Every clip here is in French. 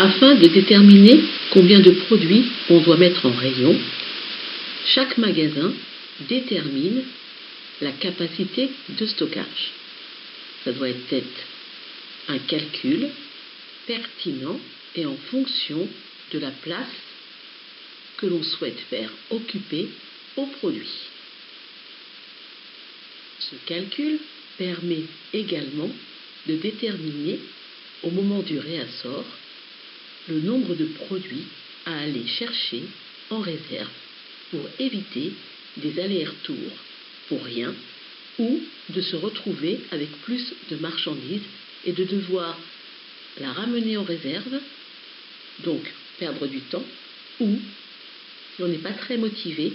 Afin de déterminer combien de produits on doit mettre en rayon, chaque magasin détermine la capacité de stockage. Ça doit être un calcul pertinent et en fonction de la place que l'on souhaite faire occuper au produit. Ce calcul permet également de déterminer au moment du réassort le nombre de produits à aller chercher en réserve pour éviter des allers-retours pour rien ou de se retrouver avec plus de marchandises et de devoir la ramener en réserve, donc perdre du temps, ou, si on n'est pas très motivé,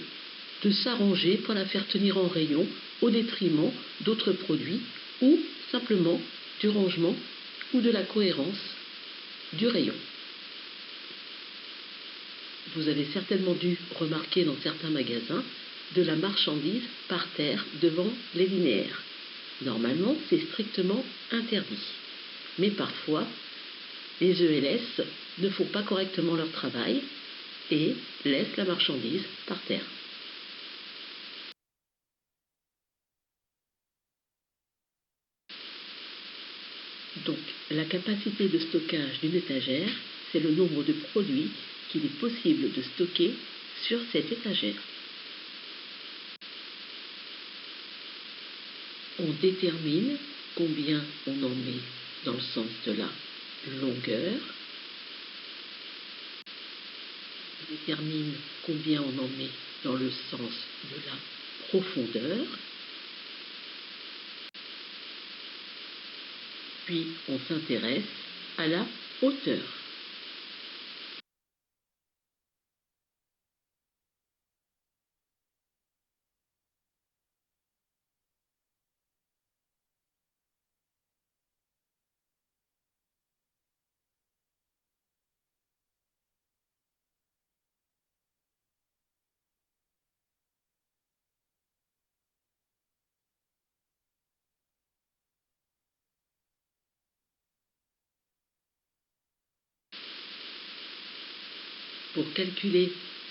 de s'arranger pour la faire tenir en rayon au détriment d'autres produits ou simplement du rangement ou de la cohérence du rayon. Vous avez certainement dû remarquer dans certains magasins de la marchandise par terre devant les linéaires. Normalement, c'est strictement interdit. Mais parfois, les ELS ne font pas correctement leur travail et laissent la marchandise par terre. Donc, la capacité de stockage d'une étagère, c'est le nombre de produits qu'il est possible de stocker sur cette étagère. On détermine combien on en met dans le sens de la longueur. On détermine combien on en met dans le sens de la profondeur. Puis on s'intéresse à la hauteur. Pour calculer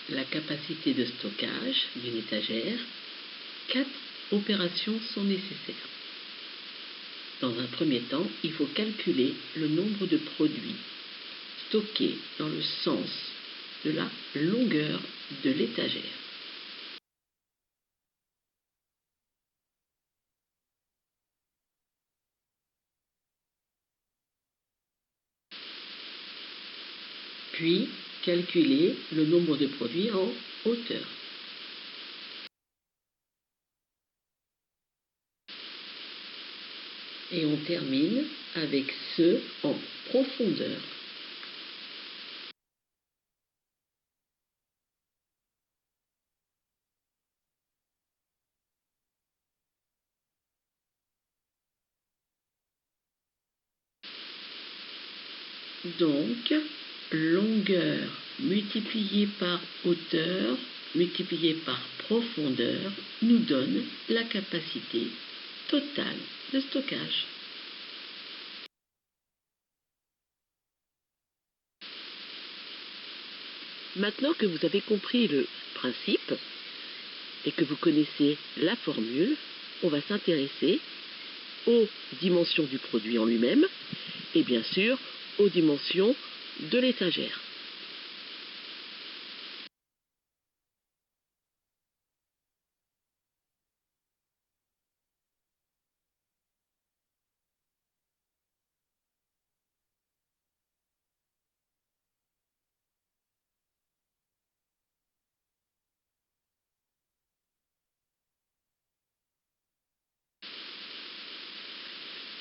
la capacité de stockage d'une étagère, 4 opérations sont nécessaires. Dans un premier temps, il faut calculer le nombre de produits stockés dans le sens de la longueur de l'étagère. Puis, calculer le nombre de produits en hauteur. Et on termine avec ceux en profondeur. Donc, longueur multipliée par hauteur multipliée par profondeur nous donne la capacité totale de stockage. Maintenant que vous avez compris le principe et que vous connaissez la formule, on va s'intéresser aux dimensions du produit en lui-même et bien sûr aux dimensions de l'étagère.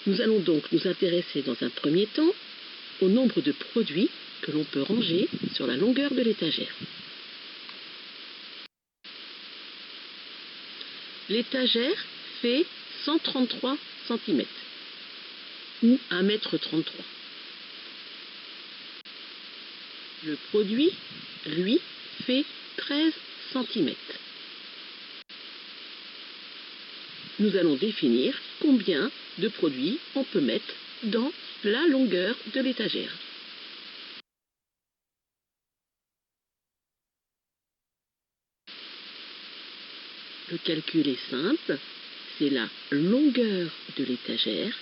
Nous allons donc nous intéresser dans un premier temps au nombre de produits que l'on peut ranger sur la longueur de l'étagère. L'étagère fait 133 cm ou 1,33 m. Le produit, lui, fait 13 cm. Nous allons définir combien de produits on peut mettre dans la longueur de l'étagère. Le calcul est simple, c'est la longueur de l'étagère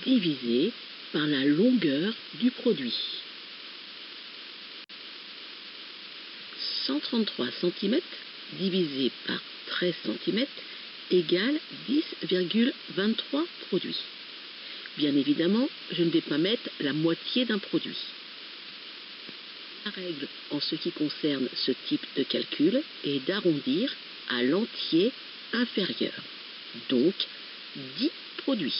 divisée par la longueur du produit. 133 cm divisé par 13 cm égale 10,23 produits. Bien évidemment, je ne vais pas mettre la moitié d'un produit. La règle en ce qui concerne ce type de calcul est d'arrondir à l'entier inférieur, donc 10 produits.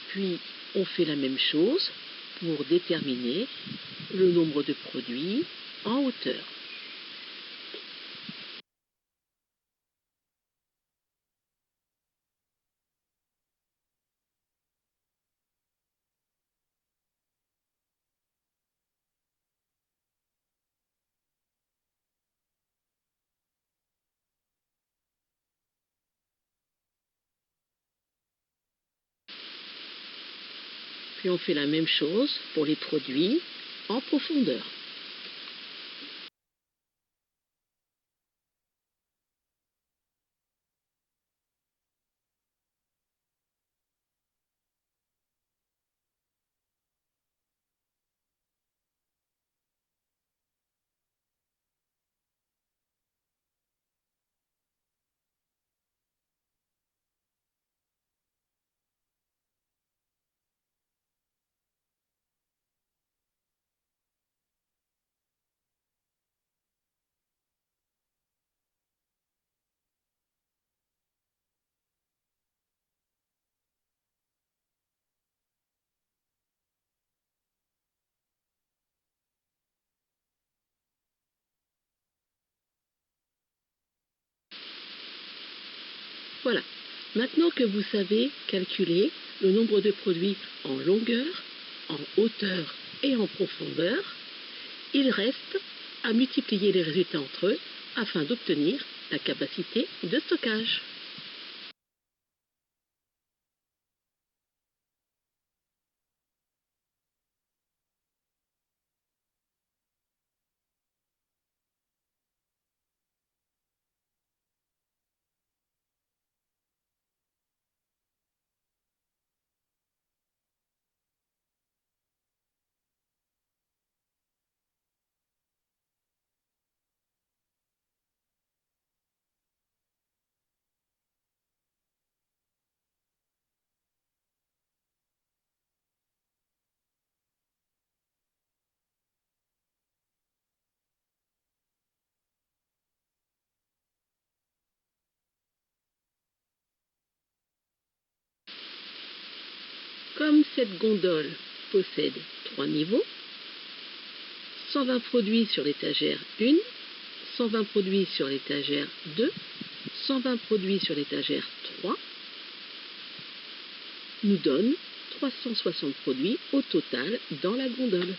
Puis, on fait la même chose pour déterminer le nombre de produits en hauteur. Puis on fait la même chose pour les produits en profondeur. Voilà. Maintenant que vous savez calculer le nombre de produits en longueur, en hauteur et en profondeur, il reste à multiplier les résultats entre eux afin d'obtenir la capacité de stockage. Comme cette gondole possède 3 niveaux, 120 produits sur l'étagère 1, 120 produits sur l'étagère 2, 120 produits sur l'étagère 3, nous donne 360 produits au total dans la gondole.